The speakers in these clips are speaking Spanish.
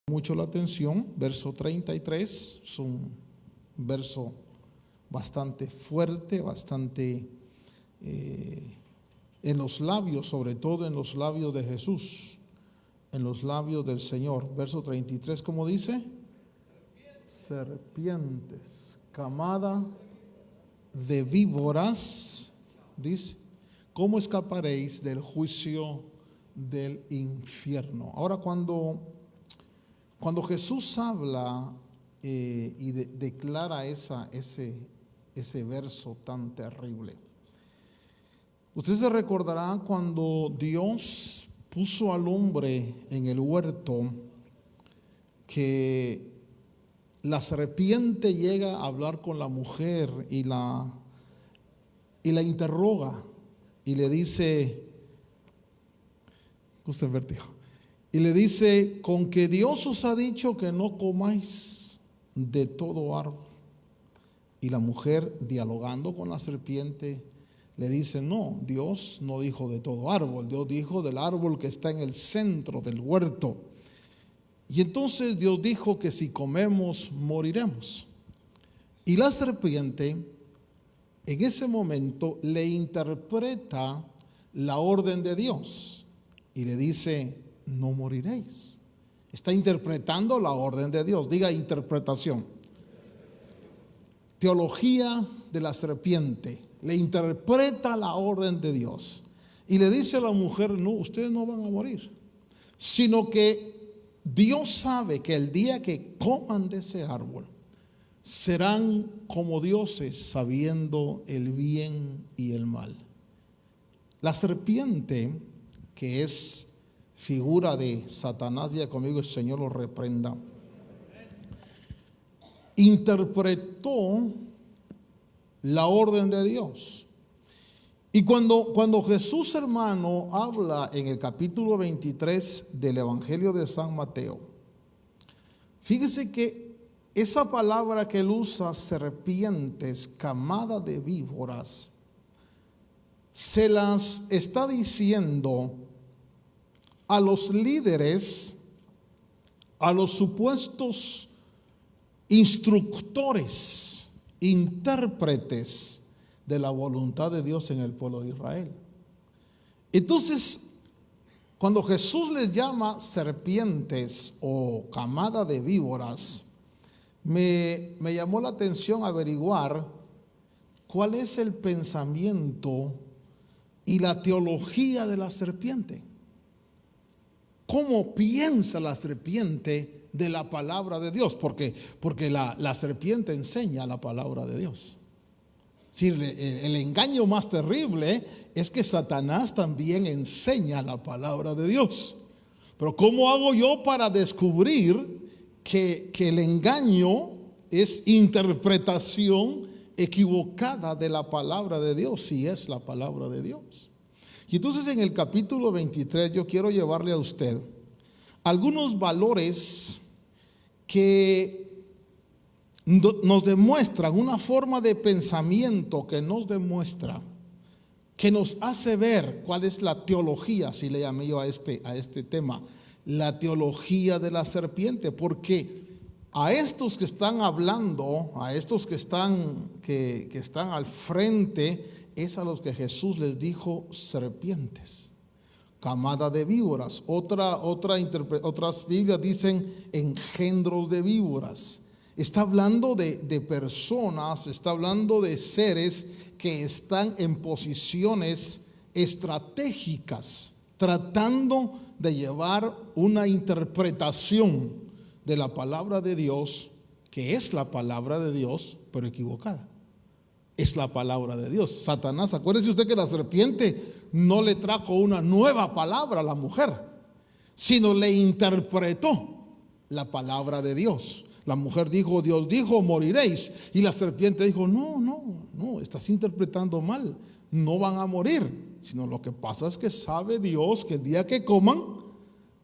mucho la atención, verso 33, es un verso bastante fuerte, bastante en los labios, sobre todo en los labios de Jesús, en los labios del Señor. Verso 33, ¿cómo dice? Serpientes, camada de víboras, dice, ¿cómo escaparéis del juicio del infierno? Ahora, cuando Jesús habla y declara ese verso tan terrible, usted se recordará cuando Dios puso al hombre en el huerto, que la serpiente llega a hablar con la mujer y la interroga y le dice, usted vertigo, y le dice, con que Dios os ha dicho que no comáis de todo árbol. Y la mujer, dialogando con la serpiente, le dice, no, Dios no dijo de todo árbol, Dios dijo del árbol que está en el centro del huerto. Y entonces Dios dijo que si comemos, moriremos. Y la serpiente en ese momento le interpreta la orden de Dios y le dice, no moriréis. Está interpretando la orden de Dios. Diga interpretación. Teología de la serpiente. Le interpreta la orden de Dios y le dice a la mujer, no, ustedes no van a morir, sino que Dios sabe que el día que coman de ese árbol serán como dioses, sabiendo el bien y el mal. La serpiente, que es figura de Satanás, ya conmigo, el Señor lo reprenda, interpretó la orden de Dios. Y cuando Jesús, hermano, habla en el capítulo 23 del Evangelio de San Mateo, fíjese que esa palabra que él usa, serpientes, camada de víboras, se las está diciendo a los líderes, a los supuestos instructores, intérpretes de la voluntad de Dios en el pueblo de Israel. Entonces, cuando Jesús les llama serpientes o camada de víboras, me llamó la atención averiguar cuál es el pensamiento y la teología de la serpiente. ¿Cómo piensa la serpiente de la palabra de Dios? Porque la serpiente enseña la palabra de Dios. Sí, el engaño más terrible es que Satanás también enseña la palabra de Dios. Pero ¿cómo hago yo para descubrir que el engaño es interpretación equivocada de la palabra de Dios, si es la palabra de Dios? Y entonces en el capítulo 23 yo quiero llevarle a usted algunos valores que nos demuestran una forma de pensamiento que nos demuestra, que nos hace ver cuál es la teología, así le llamé yo a este tema, la teología de la serpiente, porque a estos que están hablando, a estos que están al frente, es a los que Jesús les dijo serpientes, camada de víboras. Otras Biblias dicen engendros de víboras. Está hablando de personas, está hablando de seres que están en posiciones estratégicas, tratando de llevar una interpretación de la palabra de Dios, que es la palabra de Dios, pero equivocada. Es la palabra de Dios. Satanás, acuérdese usted que la serpiente no le trajo una nueva palabra a la mujer, sino le interpretó la palabra de Dios. La mujer dijo, Dios dijo, moriréis. Y la serpiente dijo, no, estás interpretando mal. No van a morir, sino lo que pasa es que sabe Dios que el día que coman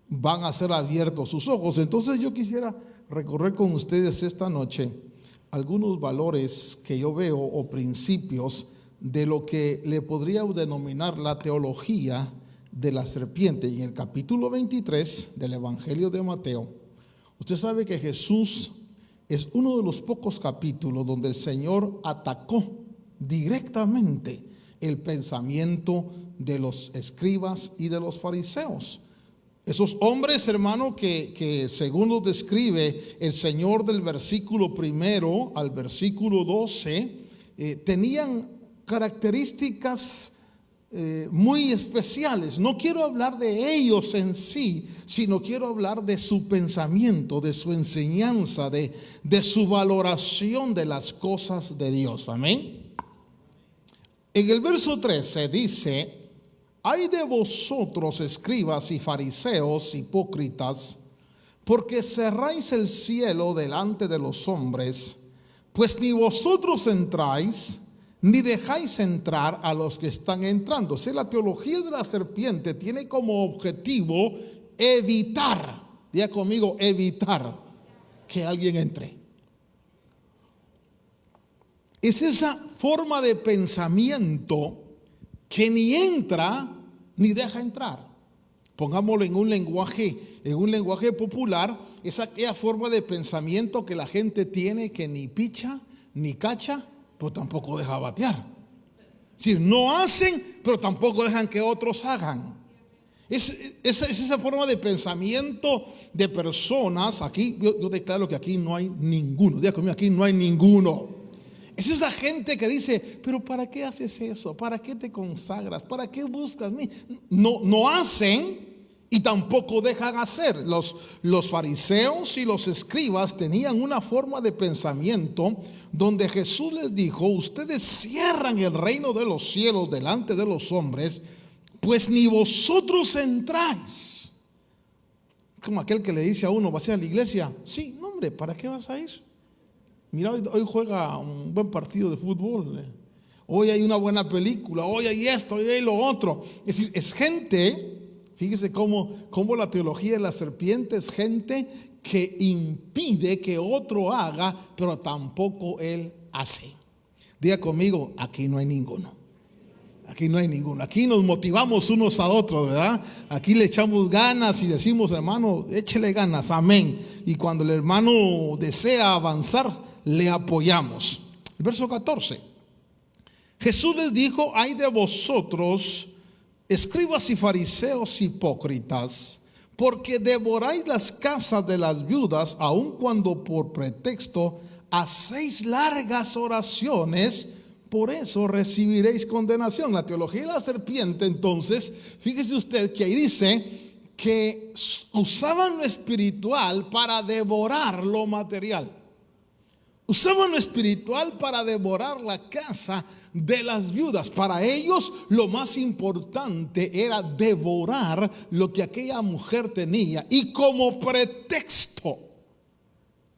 van a ser abiertos sus ojos. Entonces yo quisiera recorrer con ustedes esta noche algunos valores que yo veo o principios de lo que le podría denominar la teología de la serpiente. Y en el capítulo 23 del Evangelio de Mateo, Usted sabe que Jesús es uno de los pocos capítulos donde el Señor atacó directamente el pensamiento de los escribas y de los fariseos. Esos hombres, hermano, que según los describe el Señor del versículo 1 al versículo 12, tenían características muy especiales. No quiero hablar de ellos en sí, sino quiero hablar de su pensamiento, de su enseñanza, de su valoración de las cosas de Dios. Amén. En el verso 13 dice: ay de vosotros, escribas y fariseos hipócritas, porque cerráis el cielo delante de los hombres, pues ni vosotros entráis, ni dejáis entrar a los que están entrando. O sea, la teología de la serpiente tiene como objetivo evitar, diga conmigo, evitar que alguien entre. Es esa forma de pensamiento que ni entra ni deja entrar. Pongámoslo en un lenguaje popular, es aquella forma de pensamiento que la gente tiene que ni picha, ni cacha, pero tampoco deja batear. Es decir, no hacen, pero tampoco dejan que otros hagan. Es esa forma de pensamiento de personas. Aquí yo declaro que aquí no hay ninguno. Diga conmigo, aquí no hay ninguno. Es esa gente que dice: pero ¿para qué haces eso? ¿Para qué te consagras? ¿Para qué buscas? No hacen y tampoco dejan hacer. Los fariseos y los escribas tenían una forma de pensamiento donde Jesús les dijo: ustedes cierran el reino de los cielos delante de los hombres, pues ni vosotros entráis. Como aquel que le dice a uno: ¿vas a ir a la iglesia? Sí. No, hombre, ¿para qué vas a ir? Mira, hoy juega un buen partido de fútbol. Hoy hay una buena película. Hoy hay esto, hoy hay lo otro. Es decir, es gente, fíjese cómo la teología de la serpiente es gente que impide que otro haga, pero tampoco él hace. Diga conmigo, aquí no hay ninguno. Aquí no hay ninguno. Aquí nos motivamos unos a otros, ¿verdad? Aquí le echamos ganas y decimos: hermano, échele ganas, amén. Y cuando el hermano desea avanzar, le apoyamos. El verso 14. Jesús les dijo: ay de vosotros, escribas y fariseos hipócritas, porque devoráis las casas de las viudas, aun cuando por pretexto hacéis largas oraciones, por eso recibiréis condenación. La teología de la serpiente, entonces, fíjese usted que ahí dice que usaban lo espiritual para devorar lo material. Usaban lo espiritual para devorar la casa de las viudas. Para ellos lo más importante era devorar lo que aquella mujer tenía. Y como pretexto,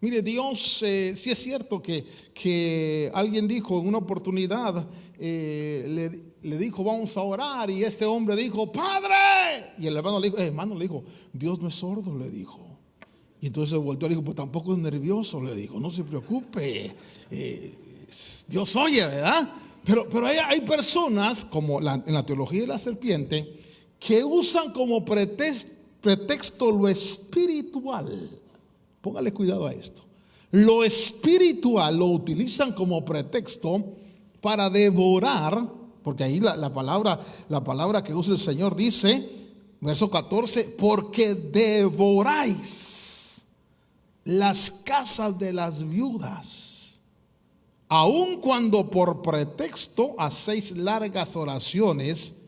mire, Dios, sí es cierto que alguien dijo en una oportunidad, le dijo: vamos a orar. Y este hombre dijo: Padre. Y el hermano le dijo: Dios no es sordo, le dijo. Y entonces se volteó y le dijo: pues tampoco es nervioso, le dijo, no se preocupe, Dios oye, ¿verdad? Pero hay personas, como en la teología de la serpiente, que usan como pretexto lo espiritual. Póngale cuidado a esto. Lo espiritual lo utilizan como pretexto para devorar, porque ahí la palabra que usa el Señor dice, verso 14: porque devoráis las casas de las viudas, aun cuando por pretexto hacéis largas oraciones,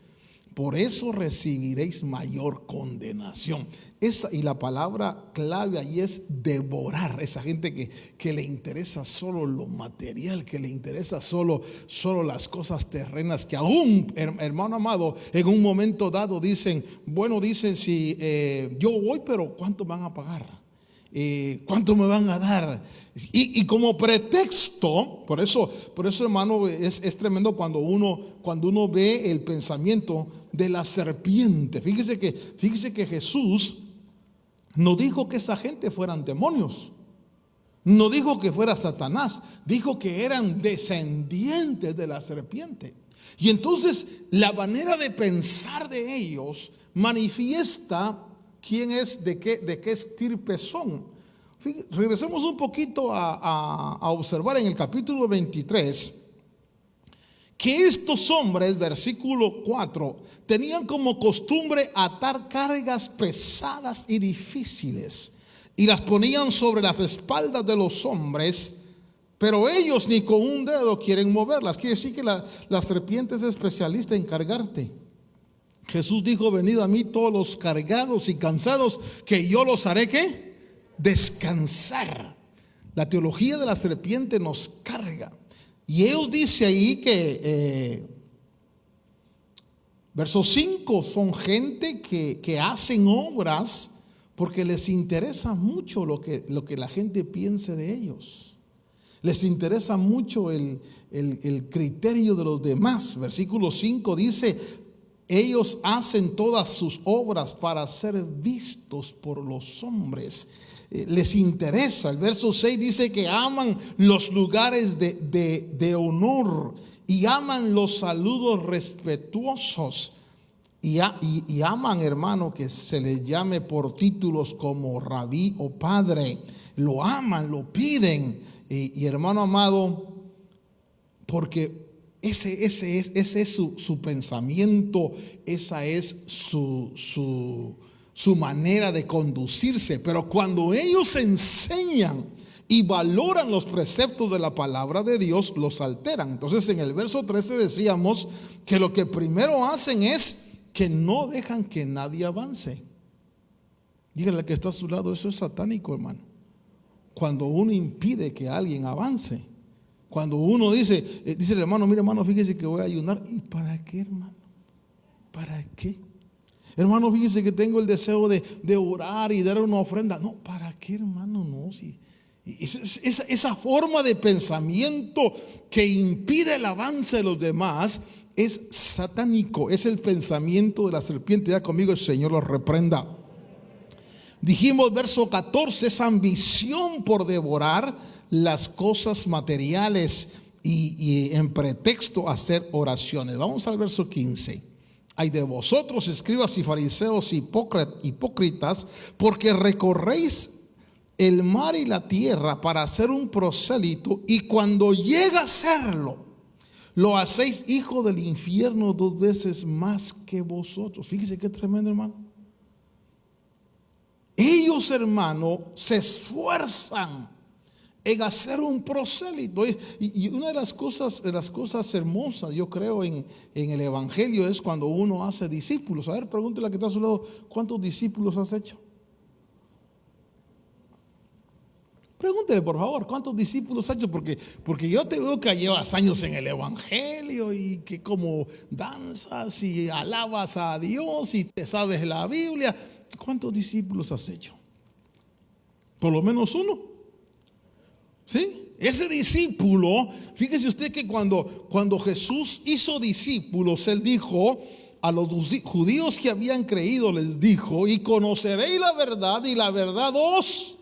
por eso recibiréis mayor condenación. Y la palabra clave ahí es devorar. Esa gente que le interesa solo lo material, que le interesa solo las cosas terrenas, que aún, hermano amado, en un momento dado dicen: si yo voy, pero ¿cuánto van a pagar? ¿Cuánto me van a dar? Y como pretexto, por eso hermano, es tremendo cuando uno ve el pensamiento de la serpiente. Fíjese que Jesús no dijo que esa gente fueran demonios, no dijo que fuera Satanás, dijo que eran descendientes de la serpiente. Y entonces la manera de pensar de ellos manifiesta quién es, de qué estirpe son. Regresemos un poquito a observar en el capítulo 23 que estos hombres, versículo 4, tenían como costumbre atar cargas pesadas y difíciles y las ponían sobre las espaldas de los hombres, pero ellos ni con un dedo quieren moverlas. Quiere decir que la serpiente es especialista en cargarte. Jesús dijo: venid a mí todos los cargados y cansados, que yo los haré ¿qué? Descansar. La teología de la serpiente nos carga. Y Él dice ahí que verso 5, son gente que hacen obras porque les interesa mucho lo que la gente piense de ellos. Les interesa mucho el criterio de los demás. Versículo 5 dice: ellos hacen todas sus obras para ser vistos por los hombres. Les interesa. El verso 6 dice que aman los lugares de honor y aman los saludos respetuosos y aman, hermano, que se les llame por títulos como rabí o padre. Lo aman, lo piden. Y hermano amado, porque ese es su pensamiento, esa es su manera de conducirse. Pero cuando ellos enseñan y valoran los preceptos de la palabra de Dios, los alteran. Entonces en el verso 13 decíamos que lo que primero hacen es que no dejan que nadie avance. Dígale al que está a su lado: eso es satánico, hermano. Cuando uno impide que alguien avance, cuando uno dice el hermano: mire, hermano, fíjese que voy a ayunar. ¿Y para qué, hermano? ¿Para qué? Hermano, fíjese que tengo el deseo de orar y dar una ofrenda. No, ¿para qué, hermano? No, si esa forma de pensamiento que impide el avance de los demás es satánico. Es el pensamiento de la serpiente. Ya conmigo: el Señor los reprenda. Dijimos, verso 14, esa ambición por devorar las cosas materiales y en pretexto a hacer oraciones. Vamos al verso 15. Ay de vosotros, escribas y fariseos hipócritas, porque recorréis el mar y la tierra para hacer un prosélito, y cuando llega a serlo, lo hacéis hijo del infierno 2 veces más que vosotros. Fíjese qué tremendo, hermano. Ellos, hermano, se esfuerzan en hacer un prosélito. Y una de las cosas hermosas, yo creo, en el evangelio es cuando uno hace discípulos. A ver, pregúntele a que está a su lado: ¿cuántos discípulos has hecho? Pregúntele, por favor, ¿cuántos discípulos has hecho? Porque yo te veo que llevas años en el evangelio y que como danzas y alabas a Dios y te sabes la Biblia. ¿Cuántos discípulos has hecho? Por lo menos uno. ¿Sí? Ese discípulo, fíjese usted que cuando Jesús hizo discípulos, Él dijo a los judíos que habían creído, les dijo: y conoceréis la verdad, y la verdad os...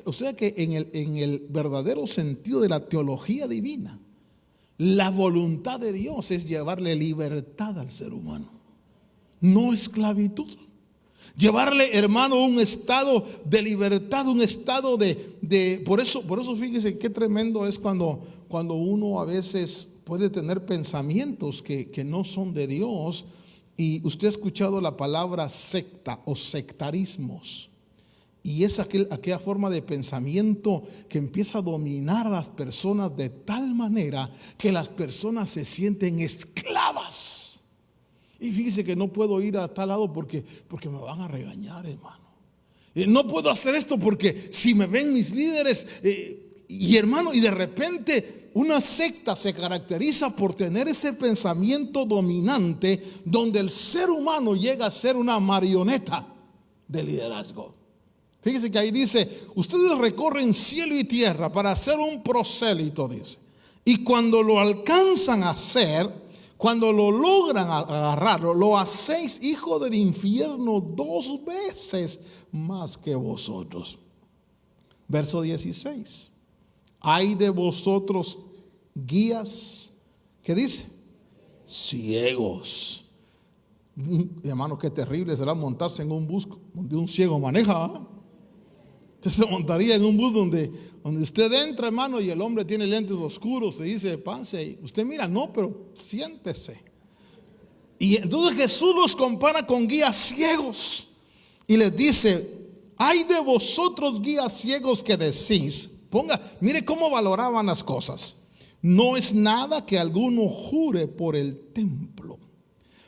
O sea que en el verdadero sentido de la teología divina, la voluntad de Dios es llevarle libertad al ser humano, no esclavitud. Llevarle, hermano, un estado de libertad, un estado de por eso fíjese qué tremendo es cuando uno a veces puede tener pensamientos que no son de Dios. Y usted ha escuchado la palabra secta o sectarismos. Y es aquella forma de pensamiento que empieza a dominar a las personas de tal manera que las personas se sienten esclavas. Y fíjese que no puedo ir a tal lado porque me van a regañar, hermano. No puedo hacer esto porque si me ven mis líderes, y hermano, y de repente una secta se caracteriza por tener ese pensamiento dominante donde el ser humano llega a ser una marioneta de liderazgo. Fíjese que ahí dice: ustedes recorren cielo y tierra para hacer un prosélito, dice. Y cuando lo alcanzan a hacer, cuando lo logran agarrarlo, lo hacéis hijo del infierno 2 veces más que vosotros. Verso 16. Ay de vosotros, guías, ¿qué dice? Ciegos. Hermano, qué terrible será montarse en un bus donde un ciego maneja. Usted se montaría en un bus donde usted entra, hermano, y el hombre tiene lentes oscuros, se dice, pase, y usted mira, no, pero siéntese. Y entonces Jesús los compara con guías ciegos y les dice: ay de vosotros, guías ciegos, que decís, mire cómo valoraban las cosas. No es nada que alguno jure por el templo,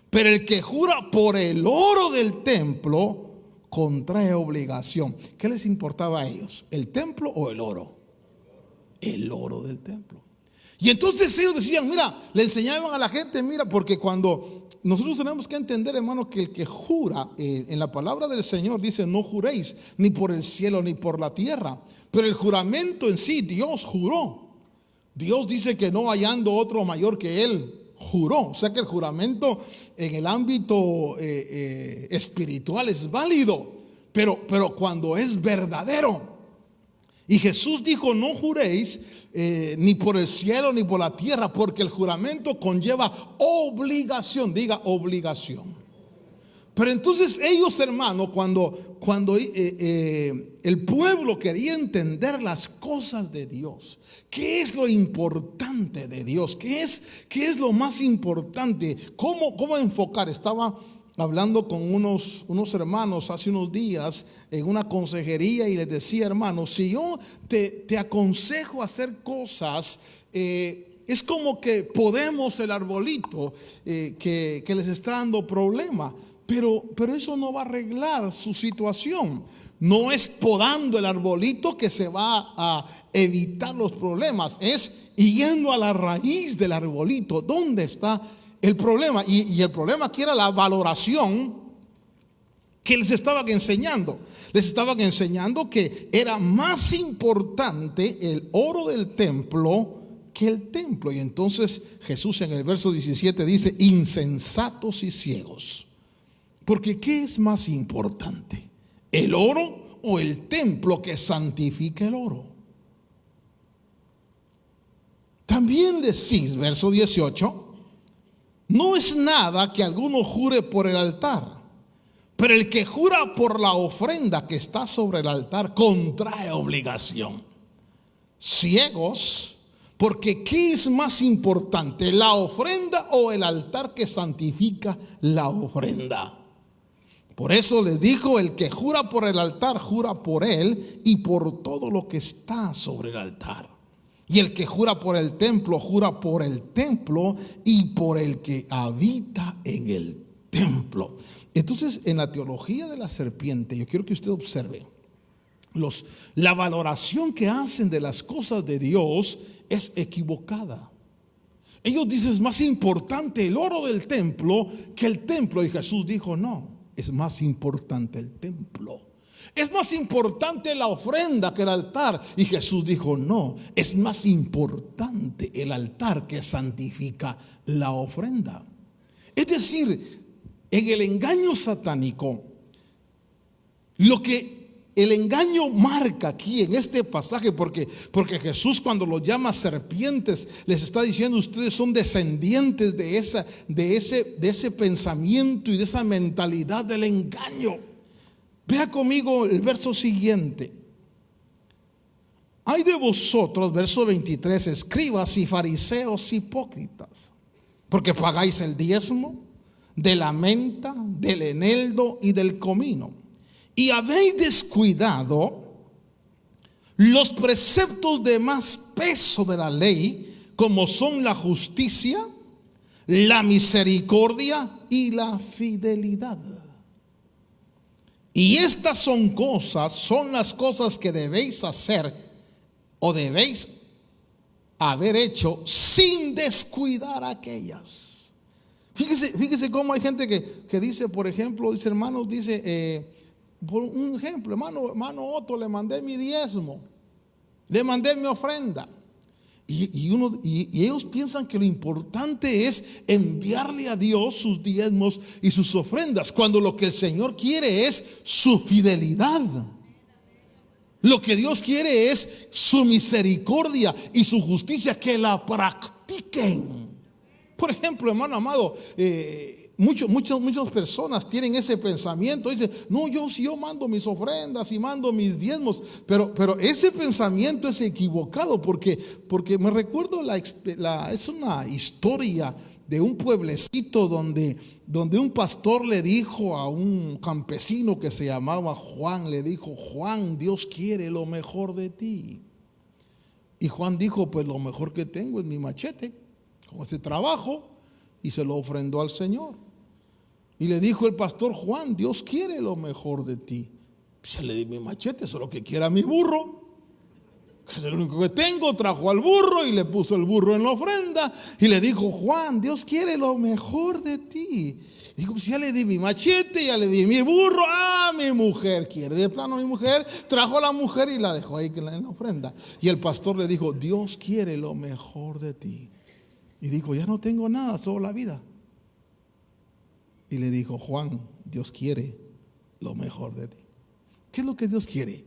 pero el que jura por el oro del templo contrae obligación. ¿Qué les importaba a ellos? ¿El templo o el oro? El oro del templo. Y entonces ellos decían, mira, le enseñaban a la gente, mira, porque cuando nosotros tenemos que entender, hermano, que el que jura, en la palabra del Señor dice: no juréis ni por el cielo ni por la tierra. Pero el juramento en sí, Dios juró. Dios dice que no hallando otro mayor que Él, juró. O sea que el juramento en el ámbito espiritual es válido, pero cuando es verdadero. Y Jesús dijo: no juréis ni por el cielo ni por la tierra, porque el juramento conlleva obligación. Diga obligación. Pero entonces ellos, hermano, cuando el pueblo quería entender las cosas de Dios, ¿qué es lo importante de Dios? ¿Qué es lo más importante? ¿Cómo enfocar? Estaba hablando con unos hermanos hace unos días en una consejería y les decía: hermano, si yo te aconsejo hacer cosas, es como que podemos el arbolito que les está dando problema. Pero eso no va a arreglar su situación. No es podando el arbolito que se va a evitar los problemas. Es yendo a la raíz del arbolito. ¿Dónde está el problema? Y el problema aquí era la valoración que les estaban enseñando. Les estaban enseñando que era más importante el oro del templo que el templo. Y entonces Jesús en el verso 17 dice: insensatos y ciegos. Porque ¿qué es más importante? ¿El oro o el templo que santifica el oro? También decís, verso 18: no es nada que alguno jure por el altar, pero el que jura por la ofrenda que está sobre el altar contrae obligación. Ciegos, porque ¿qué es más importante? ¿La ofrenda o el altar que santifica la ofrenda? Por eso les dijo: el que jura por el altar, jura por él y por todo lo que está sobre el altar. Y el que jura por el templo, jura por el templo y por el que habita en el templo. Entonces, en la teología de la serpiente, yo quiero que usted observe la valoración que hacen de las cosas de Dios es equivocada. Ellos dicen: es más importante el oro del templo que el templo. Y Jesús dijo: no, es más importante el templo. Es más importante la ofrenda que el altar. Y Jesús dijo: no, es más importante el altar que santifica la ofrenda. Es decir, en el engaño satánico, lo que el engaño marca aquí en este pasaje, porque Jesús, cuando los llama serpientes, les está diciendo: ustedes son descendientes de ese pensamiento y de esa mentalidad del engaño. Vea conmigo el verso siguiente. Ay de vosotros, verso 23, escribas y fariseos hipócritas, porque pagáis el diezmo de la menta, del eneldo y del comino, y habéis descuidado los preceptos de más peso de la ley, como son la justicia, la misericordia y la fidelidad. Y estas son las cosas que debéis hacer o debéis haber hecho sin descuidar aquellas. Fíjese cómo hay gente que dice, por ejemplo, dice: hermanos, por un ejemplo, hermano Otto, le mandé mi diezmo, le mandé mi ofrenda. Y ellos piensan que lo importante es enviarle a Dios sus diezmos y sus ofrendas, cuando lo que el Señor quiere es su fidelidad. Lo que Dios quiere es su misericordia y su justicia, que la practiquen. Por ejemplo, hermano amado, muchas personas tienen ese pensamiento. Dicen, no, yo mando mis ofrendas y mando mis diezmos. Pero ese pensamiento es equivocado porque me recuerdo es una historia de un pueblecito donde un pastor le dijo a un campesino que se llamaba Juan, le dijo, Juan, Dios quiere lo mejor de ti. Y Juan dijo, pues lo mejor que tengo es mi machete, con ese trabajo, y se lo ofrendó al Señor. Y le dijo el pastor, Juan, Dios quiere lo mejor de ti. Pues le di mi machete, eso es lo que quiera mi burro, que es el único que tengo. Trajo al burro y le puso el burro en la ofrenda. Y le dijo, Juan, Dios quiere lo mejor de ti. Y dijo, pues ya le di mi machete, ya le di mi burro. Mi mujer quiere de plano mi mujer. Trajo a la mujer y la dejó ahí en la ofrenda. Y el pastor le dijo, Dios quiere lo mejor de ti. Y dijo, ya no tengo nada, solo la vida. Y le dijo, Juan, Dios quiere lo mejor de ti. ¿Qué es lo que Dios quiere?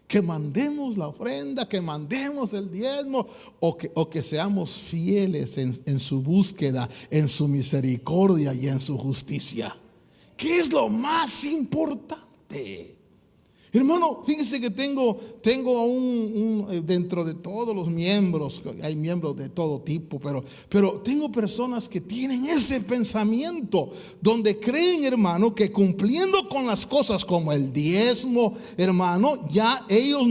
Que mandemos la ofrenda, que mandemos el diezmo, o que seamos fieles en su búsqueda, en su misericordia y en su justicia. ¿Qué es lo más importante? Hermano, fíjense que tengo dentro de todos los miembros, hay miembros de todo tipo, pero tengo personas que tienen ese pensamiento, donde creen, hermano, que cumpliendo con las cosas como el diezmo, hermano, ya ellos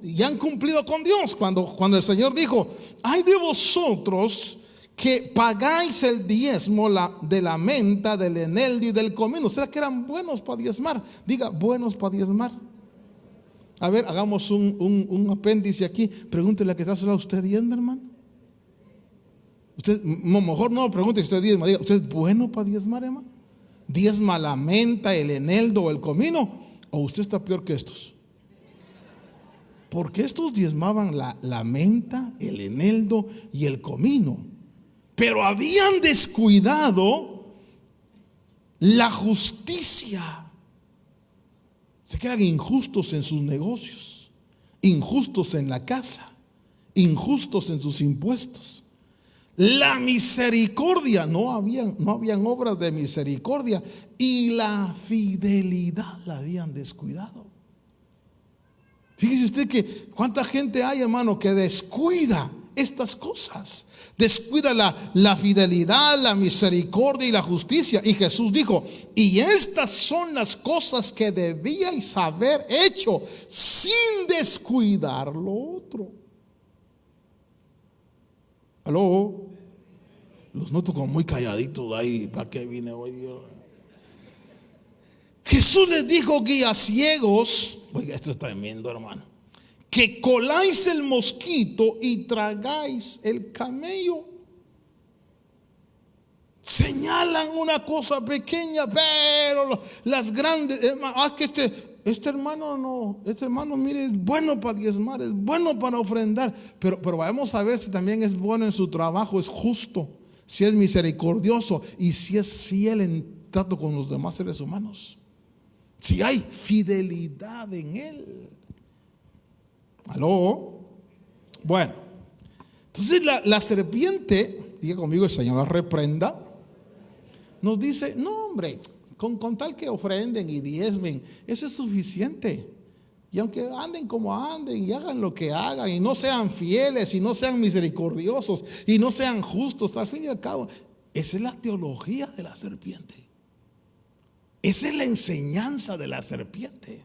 ya han cumplido con Dios. Cuando el Señor dijo, ay de vosotros que pagáis el diezmo de la menta, del eneldo y del comino. ¿Será que eran buenos para diezmar? Diga, buenos para diezmar. A ver, hagamos un apéndice aquí. Pregúntele a que está a su lado, ¿usted diezma, hermano? Usted, mejor no pregunte si usted diezma. Diga, ¿usted es bueno para diezmar, hermano? ¿Diezma la menta, el eneldo o el comino? ¿O usted está peor que estos? Porque estos diezmaban la menta, el eneldo y el comino, pero habían descuidado la justicia. Se quedan injustos en sus negocios, injustos en la casa, injustos en sus impuestos. La misericordia, no habían obras de misericordia, y la fidelidad la habían descuidado. Fíjese usted que cuánta gente hay, hermano, que descuida estas cosas. Descuida la fidelidad, la misericordia y la justicia. Y Jesús dijo, y estas son las cosas que debíais haber hecho sin descuidar lo otro. ¿Aló? Los noto como muy calladitos ahí. ¿Para qué vine hoy, Dios? Jesús les dijo, guías ciegos. Oiga, esto es tremendo, hermano. Que coláis el mosquito y tragáis el camello. Señalan una cosa pequeña, pero las grandes, que este hermano, mire, es bueno para diezmar, es bueno para ofrendar, pero vamos a ver si también es bueno en su trabajo, es justo, si es misericordioso y si es fiel en trato con los demás seres humanos, si hay fidelidad en él. ¿Aló? Bueno, entonces la serpiente, diga conmigo, el Señor la reprenda, nos dice, no hombre, con tal que ofrenden y diezmen, eso es suficiente. Y aunque anden como anden y hagan lo que hagan y no sean fieles y no sean misericordiosos y no sean justos, al fin y al cabo, esa es la teología de la serpiente. Esa es la enseñanza de la serpiente.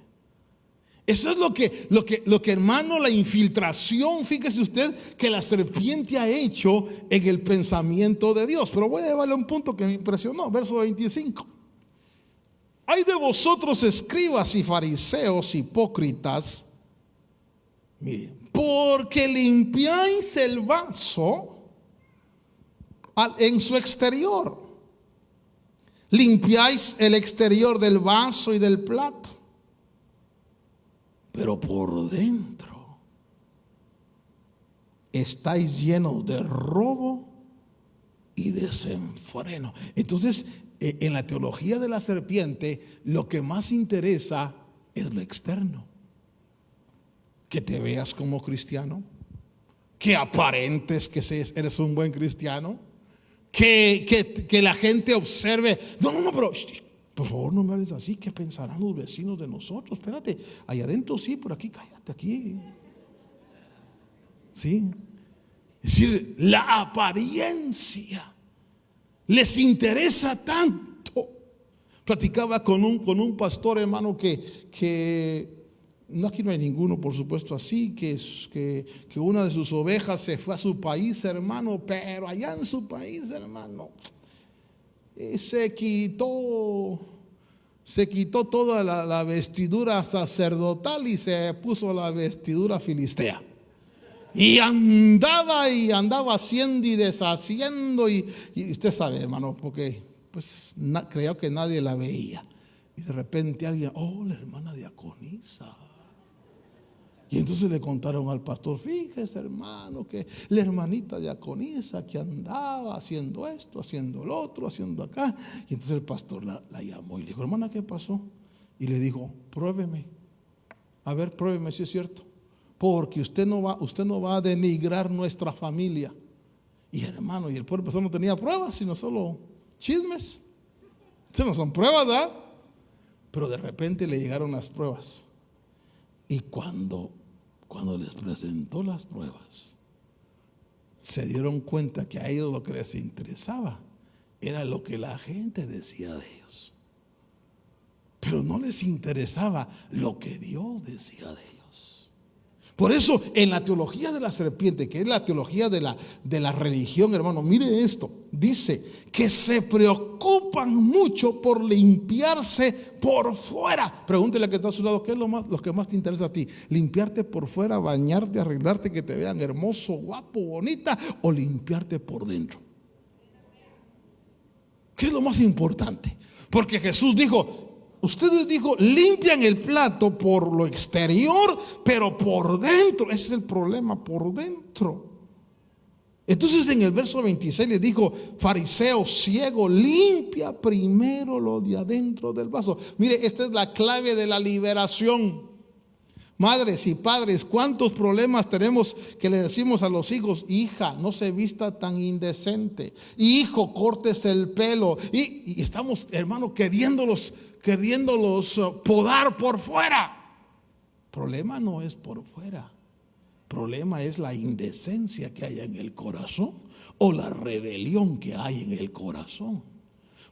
Eso es lo que hermano, la infiltración, fíjese usted, que la serpiente ha hecho en el pensamiento de Dios. Pero voy a llevarle un punto que me impresionó, verso 25. Ay de vosotros, escribas y fariseos hipócritas, miren, porque limpiáis el vaso en su exterior, limpiáis el exterior del vaso y del plato, pero por dentro estáis llenos de robo y desenfreno. Entonces, en la teología de la serpiente, lo que más interesa es lo externo. Que te veas como cristiano, que aparentes que eres un buen cristiano, que la gente observe. No, pero por favor no me hables así. ¿Qué pensarán los vecinos de nosotros? Espérate, allá adentro sí, por aquí cállate, aquí. Sí. Es decir, la apariencia les interesa tanto. Platicaba con un pastor, hermano, que no, aquí no hay ninguno, por supuesto, así, que una de sus ovejas se fue a su país, hermano, pero allá en su país, hermano, se quitó toda la vestidura sacerdotal y se puso la vestidura filistea. Y andaba haciendo y deshaciendo, y usted sabe, hermano, porque pues creo que nadie la veía. Y de repente alguien, la hermana diaconisa. Y entonces le contaron al pastor, fíjese, hermano, que la hermanita diaconisa que andaba haciendo esto, haciendo lo otro, haciendo acá. Y entonces el pastor la llamó y le dijo, hermana, ¿qué pasó? Y le dijo, pruébeme. A ver, pruébeme si es cierto. Porque usted no va a denigrar nuestra familia. Y hermano, y el pobre pastor no tenía pruebas, sino solo chismes. Estas no son pruebas, ¿verdad? Pero de repente le llegaron las pruebas. Y cuando les presentó las pruebas, se dieron cuenta que a ellos lo que les interesaba era lo que la gente decía de ellos. Pero no les interesaba lo que Dios decía de ellos. Por eso en la teología de la serpiente, que es la teología de la religión, hermano, mire esto, dice que se preocupan mucho por limpiarse por fuera. Pregúntele a que está a su lado, ¿qué es lo que más te interesa a ti? ¿Limpiarte por fuera, bañarte, arreglarte, que te vean hermoso, guapo, bonita, o limpiarte por dentro? ¿Qué es lo más importante? Porque Jesús dijo, ustedes limpian el plato por lo exterior, pero por dentro, ese es el problema, por dentro. Entonces en el verso 26 le dijo, fariseo ciego, limpia primero lo de adentro del vaso. Mire, esta es la clave de la liberación. Madres y padres, ¿cuántos problemas tenemos que le decimos a los hijos? Hija, no se vista tan indecente. Hijo, córtese el pelo. Y estamos, hermano, queriéndolos podar por fuera. Problema no es por fuera. Problema es la indecencia que hay en el corazón o la rebelión que hay en el corazón.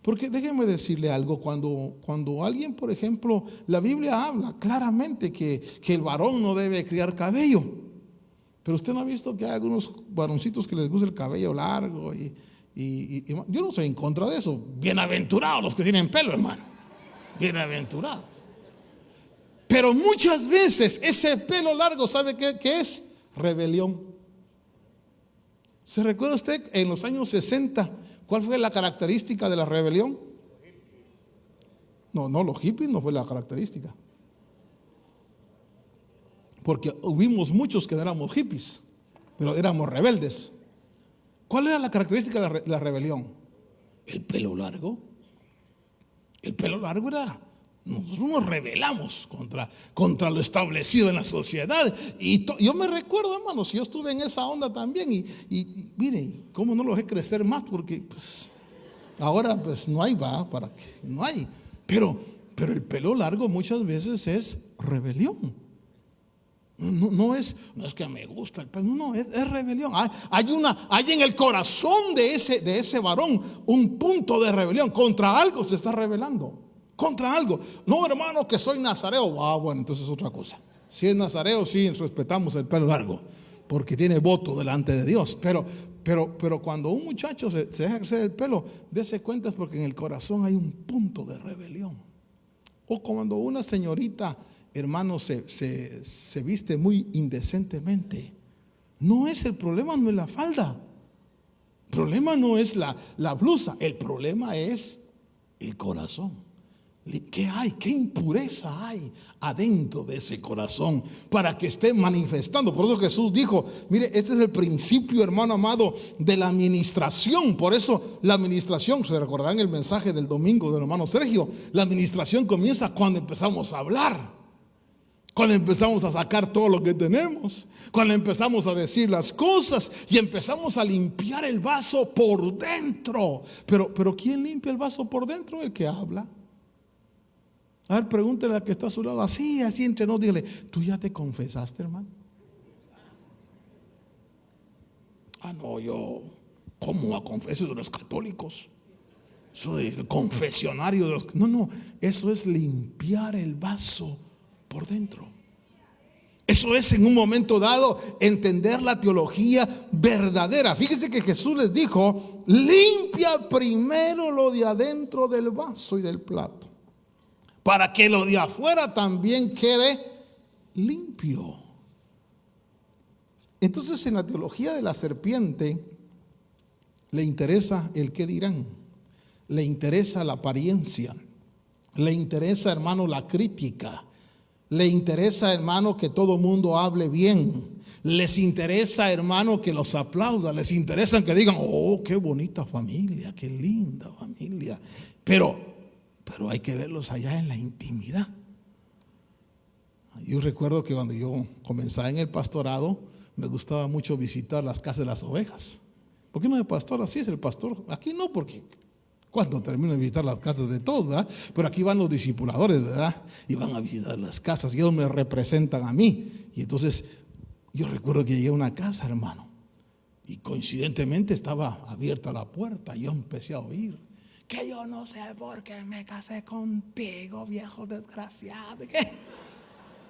Porque déjeme decirle algo, cuando alguien, por ejemplo, la Biblia habla claramente que el varón no debe criar cabello. Pero usted no ha visto que hay algunos varoncitos que les gusta el cabello largo y yo no estoy en contra de eso. Bienaventurados los que tienen pelo, hermano. Bienaventurados. Pero muchas veces ese pelo largo, ¿sabe qué es? Rebelión. ¿Se recuerda usted en los años 60 cuál fue la característica de la rebelión? No, los hippies no fue la característica. Porque hubimos muchos que no éramos hippies, pero éramos rebeldes. ¿Cuál era la característica de la rebelión? El pelo largo. El pelo largo era... Nosotros nos rebelamos contra lo establecido en la sociedad. Y yo me recuerdo, hermanos, yo estuve en esa onda también. Y miren, cómo no lo dejé crecer más, porque pues, ahora pues no hay, para que no hay. Pero el pelo largo muchas veces es rebelión. No es que me gusta el pelo, no, es rebelión. Hay en el corazón de ese varón un punto de rebelión. Contra algo se está rebelando. Contra algo. No, hermano, que soy nazareo. Bueno, entonces es otra cosa. Si es nazareo, sí, respetamos el pelo largo, porque tiene voto delante de Dios. Pero cuando un muchacho se deja crecer el pelo, dése cuenta es porque en el corazón hay un punto de rebelión. O cuando una señorita, hermano, se viste muy indecentemente. No es el problema, no es la falda. El problema no es la blusa. El problema es el corazón. ¿Qué hay? ¿Qué impureza hay adentro de ese corazón para que esté manifestando? Por eso Jesús dijo, mire, este es el principio, hermano amado, de la administración. Por eso la administración, se recordarán el mensaje del domingo del hermano Sergio, la administración comienza cuando empezamos a hablar. Cuando empezamos a sacar todo lo que tenemos, cuando empezamos a decir las cosas y empezamos a limpiar el vaso por dentro. Pero ¿quién limpia el vaso por dentro? El que habla. A ver, pregúntele al que está a su lado, así entre nos, dígale, ¿tú ya te confesaste, hermano? No, yo, ¿cómo a confesar de los católicos? Soy el confesionario de los... No, eso es limpiar el vaso por dentro. Eso es en un momento dado entender la teología verdadera. Fíjese que Jesús les dijo, limpia primero lo de adentro del vaso y del plato, para que lo de afuera también quede limpio. Entonces, en la teología de la serpiente le interesa el qué dirán, le interesa la apariencia, le interesa, hermano, la crítica, le interesa, hermano, que todo mundo hable bien, les interesa, hermano, que los aplaudan, les interesa que digan, oh, qué bonita familia, qué linda familia, pero hay que verlos allá en la intimidad. Yo recuerdo que cuando yo comenzaba en el pastorado, me gustaba mucho visitar las casas de las ovejas. ¿Por qué no de pastor? Así es el pastor. Aquí no, porque cuando termino de visitar las casas de todos, ¿verdad? Pero aquí van los discipuladores, ¿verdad? Y van a visitar las casas y ellos me representan a mí. Y entonces yo recuerdo que llegué a una casa, hermano, y coincidentemente estaba abierta la puerta y yo empecé a oír que yo no sé por qué me casé contigo, viejo desgraciado. ¿Qué?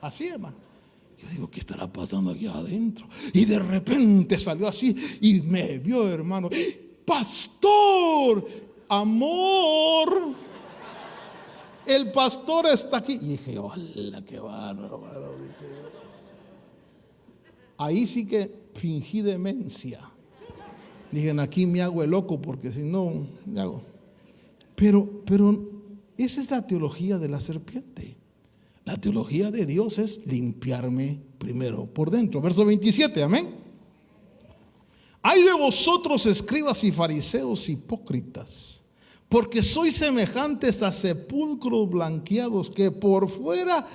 Así, hermano. Yo digo, ¿qué estará pasando aquí adentro? Y de repente salió así y me vio, hermano. Pastor, amor, el pastor está aquí. Y dije, hola, qué bárbaro. Ahí sí que fingí demencia. Dije, aquí me hago el loco porque si no, me hago. Pero esa es la teología de la serpiente. La teología de Dios es limpiarme primero por dentro. Verso 27, amén. Ay de vosotros, escribas y fariseos hipócritas, porque sois semejantes a sepulcros blanqueados que por fuera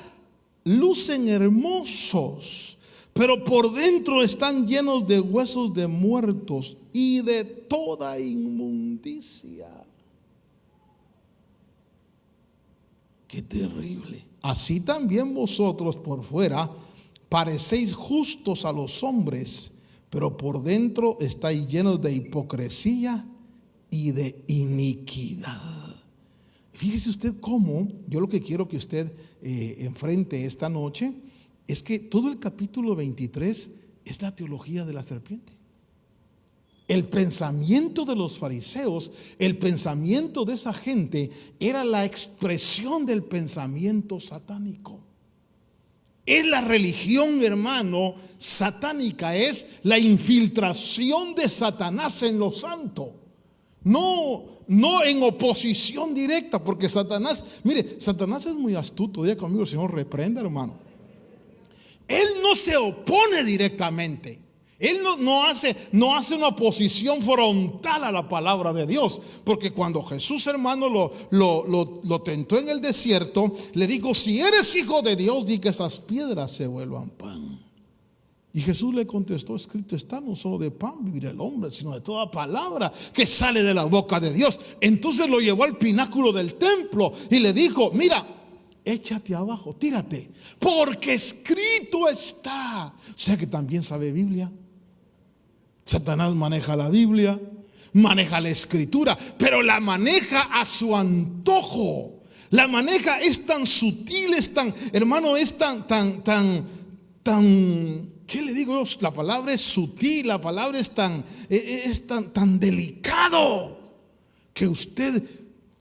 lucen hermosos, pero por dentro están llenos de huesos de muertos y de toda inmundicia. Qué terrible. Así también vosotros por fuera parecéis justos a los hombres, pero por dentro estáis llenos de hipocresía y de iniquidad. Fíjese usted cómo, yo lo que quiero que usted enfrente esta noche es que todo el capítulo 23 es la teología de la serpiente. El pensamiento de los fariseos, el pensamiento de esa gente era la expresión del pensamiento satánico. Es la religión, hermano, satánica, es la infiltración de Satanás en lo santo. No en oposición directa, porque Satanás, mire, Satanás es muy astuto. Diga conmigo, el Señor reprenda, hermano. Él no se opone directamente. Él no hace una oposición frontal a la palabra de Dios. Porque cuando Jesús, hermano, lo tentó en el desierto, le dijo, si eres hijo de Dios, di que esas piedras se vuelvan pan. Y Jesús le contestó, escrito está, no solo de pan vivirá el hombre, sino de toda palabra que sale de la boca de Dios. Entonces lo llevó al pináculo del templo y le dijo, mira, échate abajo, tírate, porque escrito está. O sea que también sabe Biblia. Satanás maneja la Biblia, maneja la escritura, pero la maneja a su antojo. La maneja, es tan sutil, es tan, hermano, es tan, ¿qué le digo yo? La palabra es sutil, la palabra es tan delicado, que usted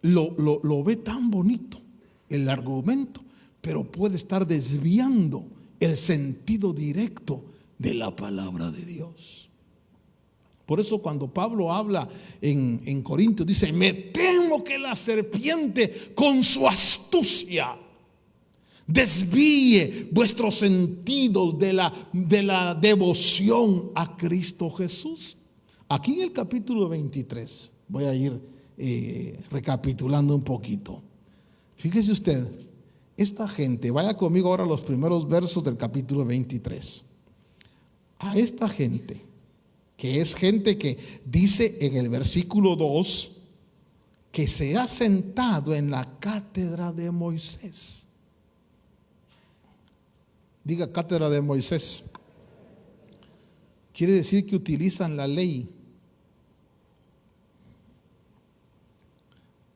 lo ve tan bonito, el argumento, pero puede estar desviando el sentido directo de la palabra de Dios. Por eso cuando Pablo habla en Corintios, dice, me temo que la serpiente con su astucia desvíe vuestros sentidos de la devoción a Cristo Jesús. Aquí en el capítulo 23, voy a ir recapitulando un poquito. Fíjese usted, esta gente, vaya conmigo ahora a los primeros versos del capítulo 23. A esta gente, que es gente que dice en el versículo 2 que se ha sentado en la cátedra de Moisés. Diga cátedra de Moisés. Quiere decir que utilizan la ley.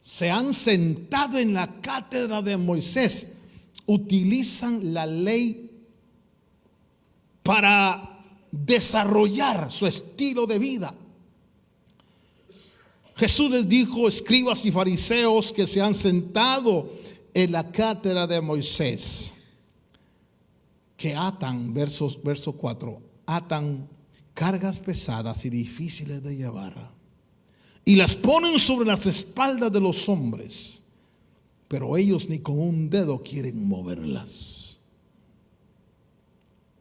Se han sentado en la cátedra de Moisés. Utilizan la ley para desarrollar su estilo de vida. Jesús les dijo, escribas y fariseos que se han sentado en la cátedra de Moisés, que atan, verso 4, atan cargas pesadas y difíciles de llevar y las ponen sobre las espaldas de los hombres, pero ellos ni con un dedo quieren moverlas.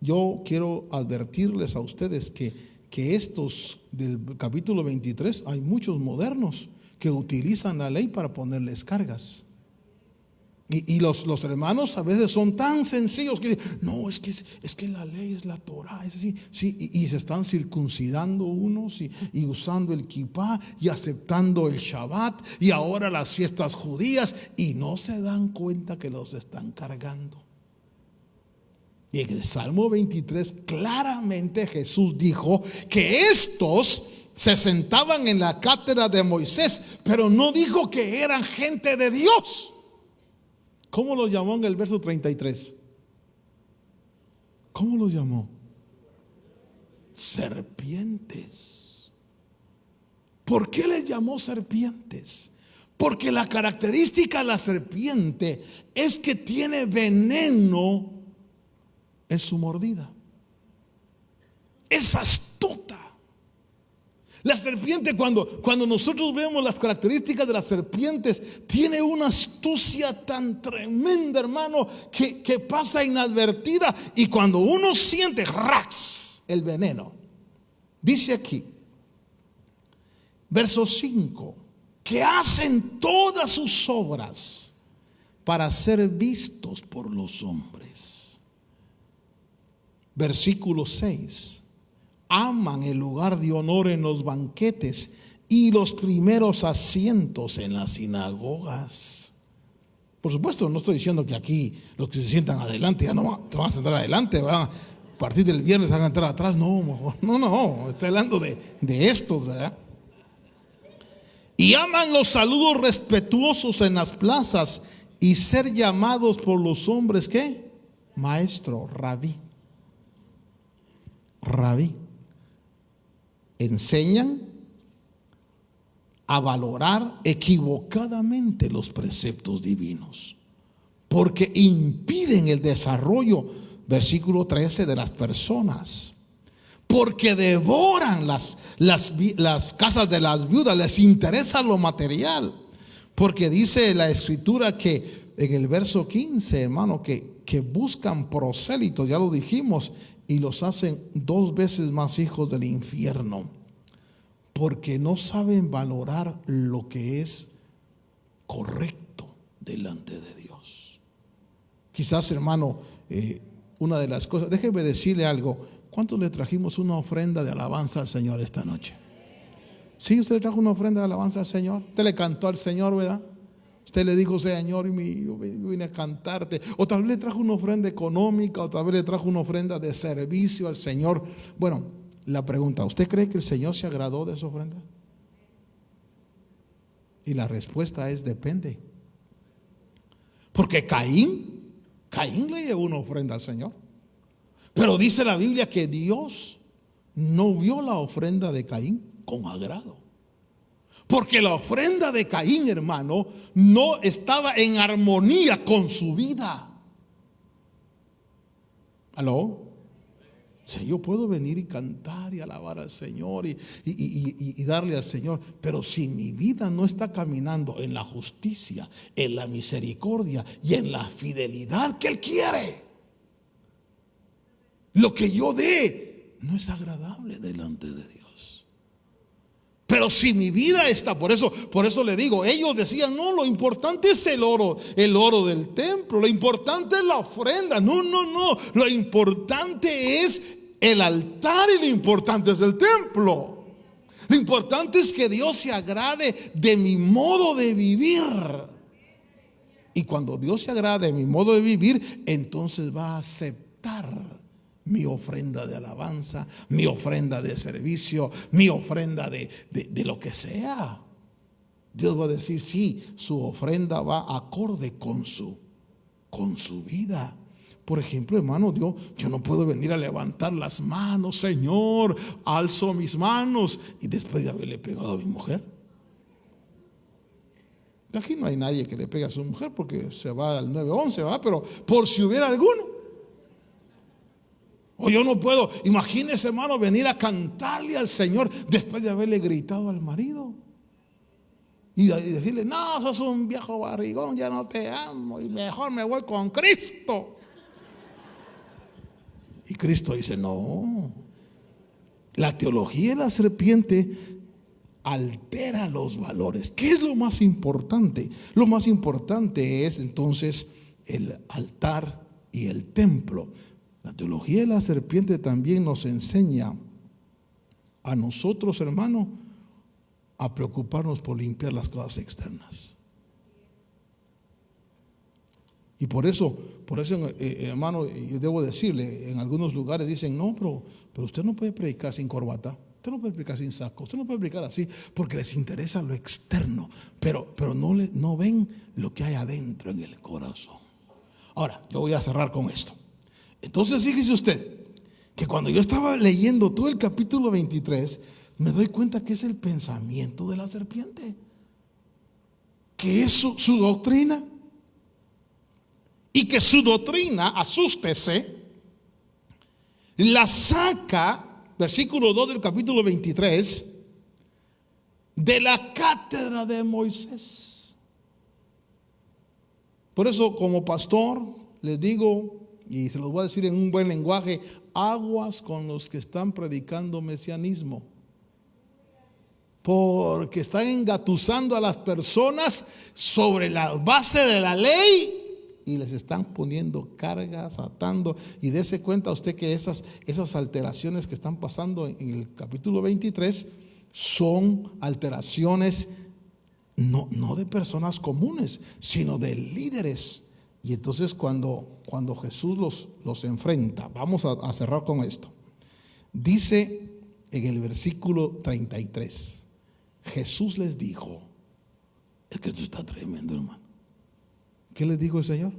Yo quiero advertirles a ustedes que estos del capítulo 23, hay muchos modernos que utilizan la ley para ponerles cargas. Y los hermanos a veces son tan sencillos que dicen, no, es que la ley es la Torah, es así, sí, y se están circuncidando unos y usando el kipá y aceptando el Shabbat y ahora las fiestas judías y no se dan cuenta que los están cargando. Y en el Salmo 23 claramente Jesús dijo que estos se sentaban en la cátedra de Moisés, pero no dijo que eran gente de Dios. ¿Cómo los llamó en el verso 33? ¿Cómo los llamó? Serpientes. ¿Por qué les llamó serpientes? Porque la característica de la serpiente es que tiene veneno en su mordida. Es astuta. La serpiente, cuando nosotros vemos las características de las serpientes, tiene una astucia tan tremenda, hermano, que pasa inadvertida. Y cuando uno siente ¡rax! El veneno, dice aquí, verso 5, que hacen todas sus obras para ser vistos por los hombres. Versículo 6. Aman el lugar de honor en los banquetes y los primeros asientos en las sinagogas. Por supuesto, no estoy diciendo que aquí los que se sientan adelante ya no te van a sentar adelante, van a partir del viernes van a entrar atrás. No, estoy hablando de estos, ¿verdad? Y aman los saludos respetuosos en las plazas y ser llamados por los hombres, ¿qué? Maestro, rabí. Rabí. Enseñan a valorar equivocadamente los preceptos divinos, porque impiden el desarrollo, versículo 13, de las personas, porque devoran las casas de las viudas, les interesa lo material, porque dice la escritura que en el verso 15, hermano, que buscan prosélitos, ya lo dijimos, y los hacen 2 veces más hijos del infierno, porque no saben valorar lo que es correcto delante de Dios. Quizás, hermano, una de las cosas, déjeme decirle algo. ¿Cuántos le trajimos una ofrenda de alabanza al Señor esta noche? ¿Sí? ¿Usted le trajo una ofrenda de alabanza al Señor? Usted le cantó al Señor, ¿verdad? Usted le dijo, Señor, yo vine a cantarte. O tal vez le trajo una ofrenda económica, o tal vez le trajo una ofrenda de servicio al Señor. Bueno, la pregunta, ¿usted cree que el Señor se agradó de esa ofrenda? Y la respuesta es depende. Porque Caín le llevó una ofrenda al Señor. Pero dice la Biblia que Dios no vio la ofrenda de Caín con agrado. Porque la ofrenda de Caín, hermano, no estaba en armonía con su vida. ¿Aló? O sea, yo puedo venir y cantar y alabar al Señor y darle al Señor, pero si mi vida no está caminando en la justicia, en la misericordia y en la fidelidad que Él quiere, lo que yo dé no es agradable delante de Dios. Pero si mi vida está, por eso le digo, ellos decían, no, lo importante es el oro del templo, lo importante es la ofrenda. No, lo importante es el altar y lo importante es el templo. Lo importante es que Dios se agrade de mi modo de vivir. Y cuando Dios se agrade de mi modo de vivir, entonces va a aceptar mi ofrenda de alabanza, mi ofrenda de servicio, mi ofrenda de lo que sea. Dios va a decir, sí, su ofrenda va acorde con su vida. Por ejemplo, hermano, yo no puedo venir a levantar las manos, Señor, alzo mis manos, y después de haberle pegado a mi mujer. Aquí no hay nadie que le pegue a su mujer porque se va al 911, ¿va? Pero por si hubiera alguno. O yo no puedo, imagínese, hermano, venir a cantarle al Señor después de haberle gritado al marido. Y decirle, no, sos un viejo barrigón, ya no te amo y mejor me voy con Cristo. Y Cristo dice, no. La teología de la serpiente altera los valores. ¿Qué es lo más importante? Lo más importante es entonces el altar y el templo. La teología de la serpiente también nos enseña a nosotros, hermano, a preocuparnos por limpiar las cosas externas. Y por eso, hermano, yo debo decirle, en algunos lugares dicen, no, pero usted no puede predicar sin corbata, usted no puede predicar sin saco, usted no puede predicar así, porque les interesa lo externo, pero no ven lo que hay adentro en el corazón. Ahora, yo voy a cerrar con esto. Entonces fíjese usted que cuando yo estaba leyendo todo el capítulo 23, me doy cuenta que es el pensamiento de la serpiente, que es su doctrina, y que su doctrina, asústese, la saca, versículo 2 del capítulo 23, de la cátedra de Moisés. Por eso, como pastor, les digo, y se los voy a decir en un buen lenguaje, aguas con los que están predicando mesianismo, porque están engatusando a las personas sobre la base de la ley y les están poniendo cargas, atando. Y dése cuenta usted que esas alteraciones que están pasando en el capítulo 23 son alteraciones no de personas comunes, sino de líderes. Y entonces cuando Jesús los enfrenta, vamos a cerrar con esto. Dice en el versículo 33, Jesús les dijo, es que esto está tremendo, hermano. ¿Qué les dijo el Señor?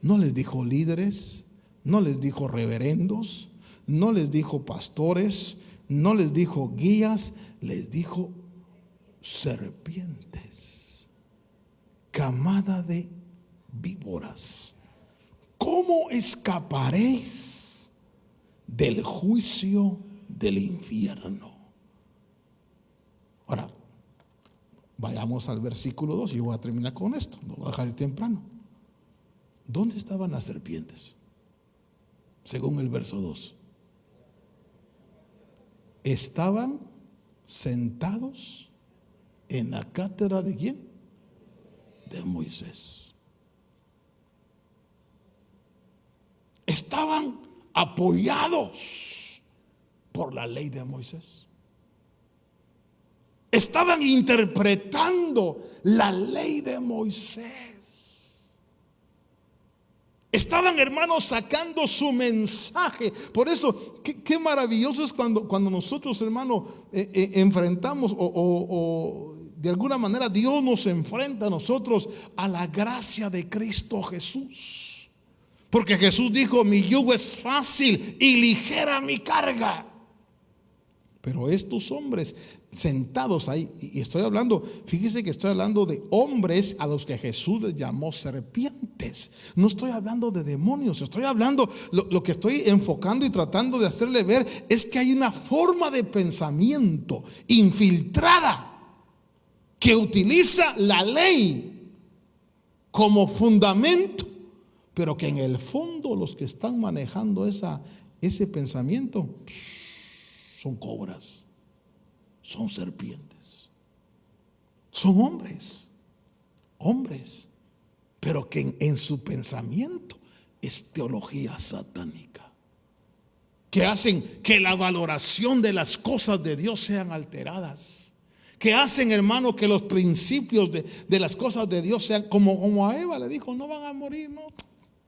No les dijo líderes, no les dijo reverendos, no les dijo pastores, no les dijo guías, les dijo serpientes, camada de víboras. ¿Cómo escaparéis del juicio del infierno? Ahora, vayamos al versículo 2 y voy a terminar con esto, no voy a dejar ir temprano. ¿Dónde estaban las serpientes? Según el verso 2. Estaban sentados en la cátedra de ¿quién? De Moisés. Estaban apoyados por la ley de Moisés. Estaban interpretando la ley de Moisés. Estaban, hermanos, sacando su mensaje. Por eso, qué maravilloso es cuando nosotros, hermanos, enfrentamos o de alguna manera Dios nos enfrenta a nosotros a la gracia de Cristo Jesús. Porque Jesús dijo, mi yugo es fácil y ligera mi carga. Pero estos hombres sentados ahí, y estoy hablando, fíjese que estoy hablando de hombres a los que Jesús les llamó serpientes. No estoy hablando de demonios, estoy hablando, lo que estoy enfocando y tratando de hacerle ver es que hay una forma de pensamiento infiltrada que utiliza la ley como fundamento, pero que en el fondo los que están manejando ese pensamiento son cobras. son serpientes. Son hombres, pero que en su pensamiento es teología satánica, que hacen que la valoración de las cosas de Dios sean alteradas, que hacen, hermano, que los principios de las cosas de Dios sean como a Eva le dijo: no van a morir,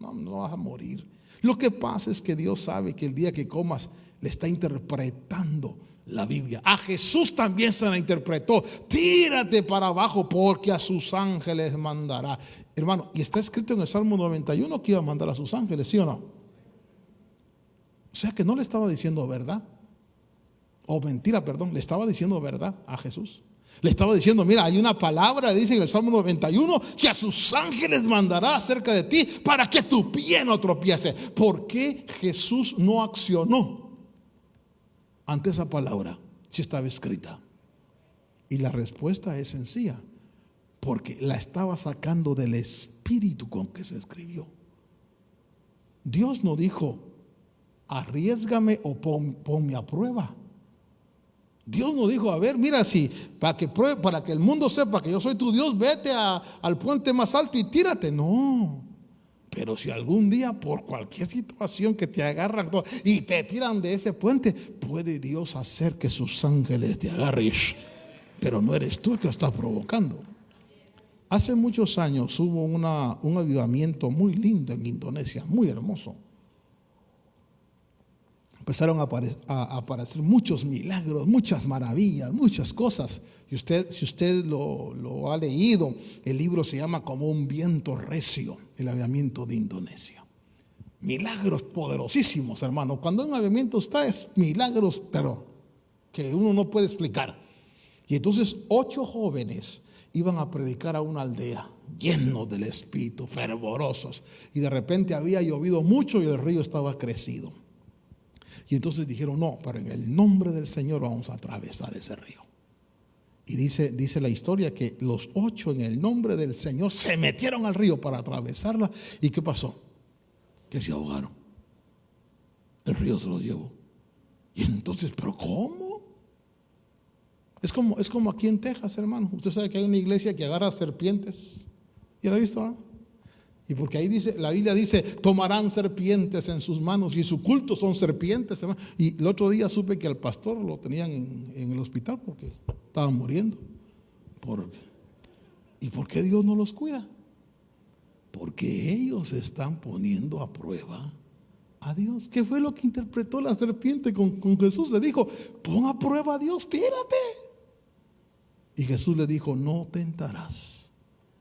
no vas a morir. Lo que pasa es que Dios sabe que el día que comas le está interpretando la Biblia. A Jesús también se la interpretó: tírate para abajo porque a sus ángeles mandará. Hermano, y está escrito en el Salmo 91 que iba a mandar a sus ángeles, ¿sí o no? O sea que no le estaba diciendo verdad o mentira, perdón, le estaba diciendo verdad a Jesús. Le estaba diciendo: mira, hay una palabra, dice en el Salmo 91, que a sus ángeles mandará acerca de ti para que tu pie no tropiece. ¿Por qué Jesús no accionó ante esa palabra si estaba escrita? Y la respuesta es sencilla: porque la estaba sacando del espíritu con que se escribió. Dios no dijo: arriésgame o ponme a prueba. Dios no dijo: a ver, mira, si para que el mundo sepa que yo soy tu Dios, vete al puente más alto y tírate. No. Pero si algún día por cualquier situación que te agarran y te tiran de ese puente, puede Dios hacer que sus ángeles te agarren. Pero no eres tú el que lo estás provocando. Hace muchos años hubo un avivamiento muy lindo en Indonesia, muy hermoso. Empezaron a aparecer muchos milagros, muchas maravillas, muchas cosas. Y si usted lo ha leído, el libro se llama Como un viento recio, el avivamiento de Indonesia. Milagros poderosísimos, hermano. Cuando un avivamiento está, es milagros, pero que uno no puede explicar. Y entonces 8 jóvenes iban a predicar a una aldea, llenos del Espíritu, fervorosos. Y de repente había llovido mucho y el río estaba crecido. Y entonces dijeron: no, pero en el nombre del Señor vamos a atravesar ese río. Y dice la historia que los 8 en el nombre del Señor se metieron al río para atravesarla. ¿Y qué pasó? Que se ahogaron. El río se los llevó. Y entonces, ¿pero cómo? Es como aquí en Texas, hermano. Usted sabe que hay una iglesia que agarra serpientes. ¿Ya la ha visto? Y porque ahí dice, la Biblia dice: tomarán serpientes en sus manos, y su culto son serpientes, hermano. Y el otro día supe que al pastor lo tenían en el hospital porque estaba muriendo. ¿Y por qué Dios no los cuida? Porque ellos están poniendo a prueba a Dios. ¿Qué fue lo que interpretó la serpiente con Jesús? Le dijo: pon a prueba a Dios, tírate. Y Jesús le dijo: no tentarás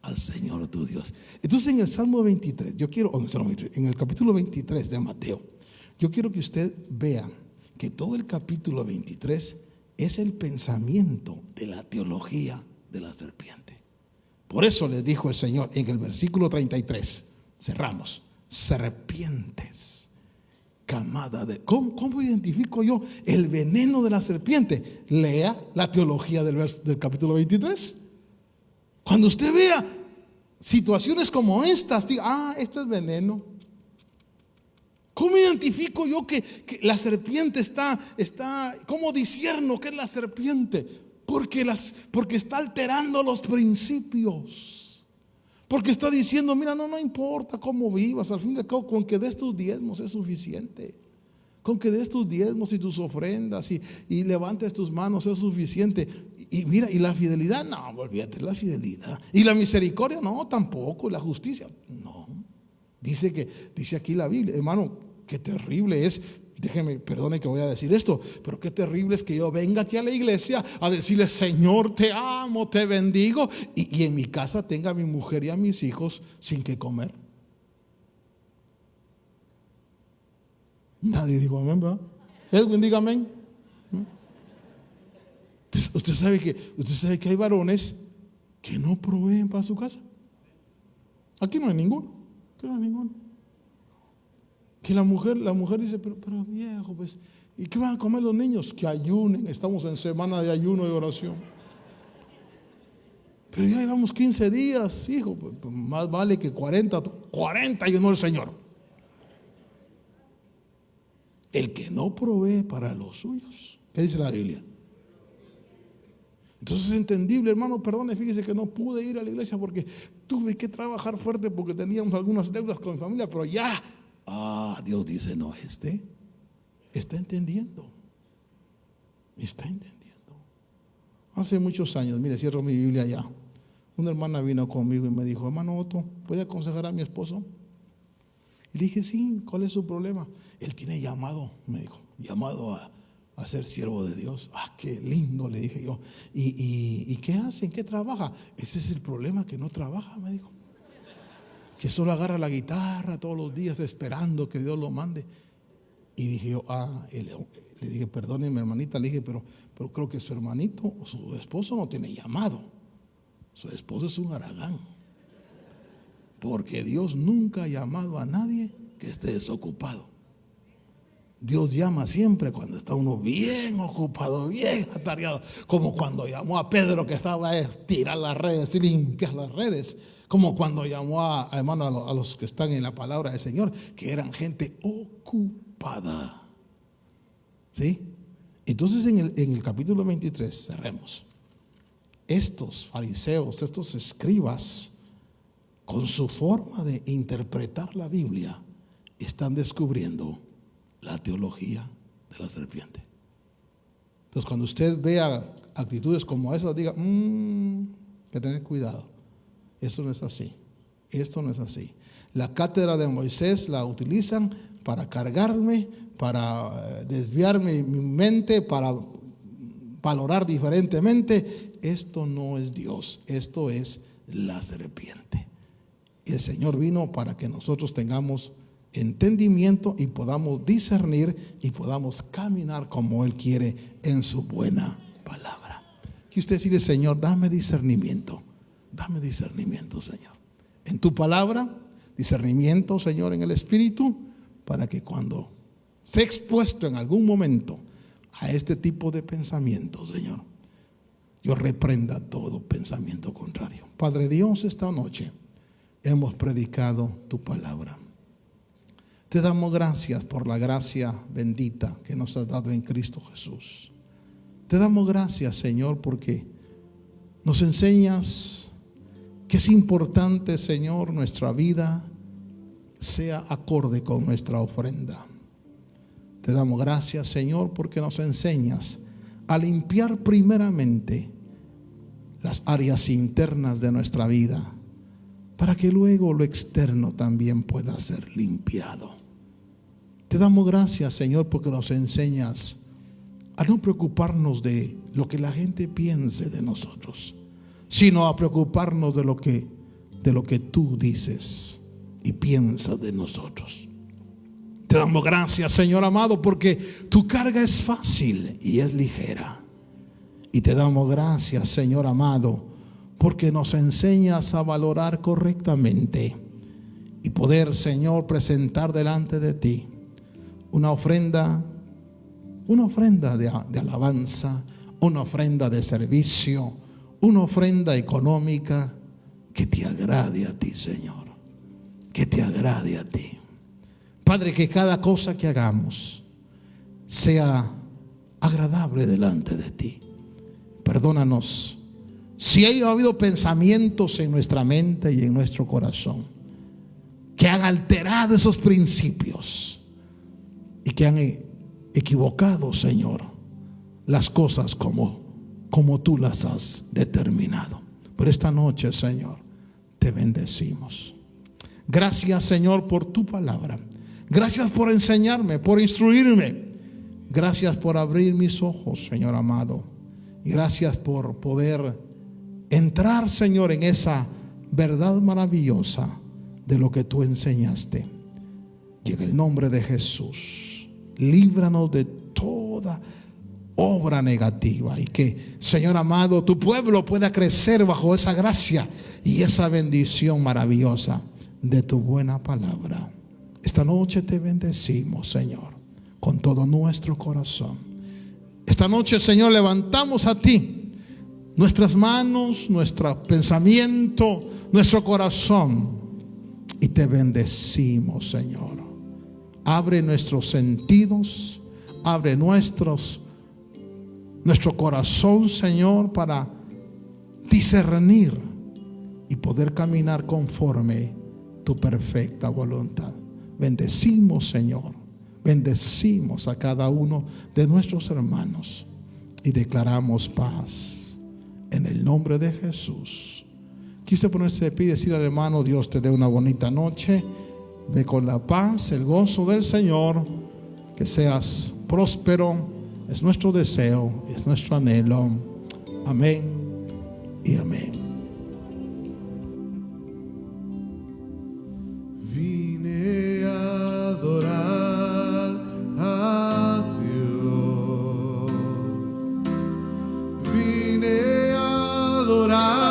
al Señor tu Dios. Entonces en el Salmo 23, en el capítulo 23 de Mateo, yo quiero que usted vea que todo el capítulo 23 es el pensamiento de la teología de la serpiente. Por eso les dijo el Señor en el versículo 33, cerramos: serpientes, camada de... ¿Cómo identifico yo el veneno de la serpiente? Lea la teología del capítulo 23. Cuando usted vea situaciones como estas, diga: esto es veneno. ¿Cómo identifico yo que la serpiente está? ¿Cómo discierno que es la serpiente? Porque está alterando los principios. Porque está diciendo: mira, no importa cómo vivas, al fin de cabo, con que des tus diezmos es suficiente. Con que des tus diezmos y tus ofrendas y levantes tus manos es suficiente. Y mira, y la fidelidad, no, olvídate la fidelidad. Y la misericordia, no, tampoco. La justicia, no. Dice aquí la Biblia, hermano, qué terrible es. Perdone que voy a decir esto, pero qué terrible es que yo venga aquí a la iglesia a decirle: Señor, te amo, te bendigo, y en mi casa tenga a mi mujer y a mis hijos sin que comer. Nadie dijo amén, ¿verdad? Edwin, diga amén. Usted sabe que hay varones que no proveen para su casa. Aquí no hay ninguno. Que la mujer dice: pero viejo, pues, ¿y qué van a comer los niños? Que ayunen. Estamos en semana de ayuno y oración. Pero ya llevamos 15 días, hijo. Pues más vale que 40 ayunó el Señor. El que no provee para los suyos, ¿qué dice la Biblia? Entonces es entendible, hermano, perdone, fíjese que no pude ir a la iglesia porque tuve que trabajar fuerte porque teníamos algunas deudas con mi familia, pero ya, Dios dice, no, está entendiendo. Está entendiendo. Hace muchos años, mire, cierro mi Biblia ya. Una hermana vino conmigo y me dijo, hermano Otto, ¿puede aconsejar a mi esposo? Y le dije, sí, ¿cuál es su problema? Él tiene llamado, me dijo, llamado a ser siervo de Dios. Qué lindo, le dije yo. ¿Y qué hace? ¿En qué trabaja? Ese es el problema, que no trabaja, me dijo. Que solo agarra la guitarra todos los días esperando que Dios lo mande. Y dije yo, le dije, perdóneme, hermanita, le dije, pero creo que su hermanito o su esposo no tiene llamado. Su esposo es un haragán. Porque Dios nunca ha llamado a nadie que esté desocupado. Dios llama siempre cuando está uno bien ocupado, bien atareado. Como cuando llamó a Pedro, que estaba a tirar las redes y limpiar las redes. Como cuando llamó hermano, a los que están en la palabra del Señor, que eran gente ocupada. ¿Sí? Entonces en el capítulo 23, cerremos. Estos fariseos, estos escribas, con su forma de interpretar la Biblia, están descubriendo la teología de la serpiente. Entonces cuando usted vea actitudes como esas, diga, hay que tener cuidado. Esto no es así. Esto no es así. La cátedra de Moisés la utilizan para cargarme, para desviarme mi mente, para valorar diferentemente. Esto no es Dios, esto es la serpiente. Y el Señor vino para que nosotros tengamos entendimiento y podamos discernir y podamos caminar como Él quiere en su buena palabra. Que usted diga, Señor, dame discernimiento, Señor, en tu palabra, discernimiento, Señor, en el Espíritu, para que cuando sea expuesto en algún momento a este tipo de pensamientos, Señor, yo reprenda todo pensamiento contrario. Padre Dios, esta noche hemos predicado tu palabra. Te damos gracias por la gracia bendita que nos has dado en Cristo Jesús. Te damos gracias, Señor, porque nos enseñas que es importante, Señor, nuestra vida sea acorde con nuestra ofrenda. Te damos gracias, Señor, porque nos enseñas a limpiar primeramente las áreas internas de nuestra vida, para que luego lo externo también pueda ser limpiado. Te damos gracias, Señor, porque nos enseñas a no preocuparnos de lo que la gente piense de nosotros, sino a preocuparnos de lo que tú dices y piensas de nosotros. Te damos gracias, Señor amado, porque tu carga es fácil y es ligera. Y te damos gracias, Señor amado, porque nos enseñas a valorar correctamente y poder, Señor, presentar delante de ti una ofrenda de alabanza, una ofrenda de servicio, una ofrenda económica que te agrade a ti, Señor, que te agrade a ti. Padre, que cada cosa que hagamos sea agradable delante de ti. Perdónanos si ha habido pensamientos en nuestra mente y en nuestro corazón que han alterado esos principios y que han equivocado, Señor, las cosas como tú las has determinado. Pero esta noche, Señor, te bendecimos. Gracias, Señor, por tu palabra. Gracias por enseñarme, por instruirme. Gracias por abrir mis ojos, Señor amado. Gracias por poder entrar, Señor, en esa verdad maravillosa de lo que tú enseñaste. Y en el nombre de Jesús, líbranos de toda obra negativa, y que, Señor amado, tu pueblo pueda crecer bajo esa gracia y esa bendición maravillosa de tu buena palabra. Esta noche te bendecimos, Señor, con todo nuestro corazón. Esta noche, Señor, levantamos a ti nuestras manos, nuestro pensamiento, nuestro corazón, y te bendecimos, Señor. Abre nuestros sentidos, abre nuestro corazón, Señor, para discernir y poder caminar conforme tu perfecta voluntad. Bendecimos, Señor, bendecimos a cada uno de nuestros hermanos y declaramos paz en el nombre de Jesús. Quise ponerse de pie y decir al hermano: Dios te dé una bonita noche, ve con la paz, el gozo del Señor, que seas próspero. Es nuestro deseo, es nuestro anhelo. Amén y amén. Vine a adorar a Dios. Vine a adorar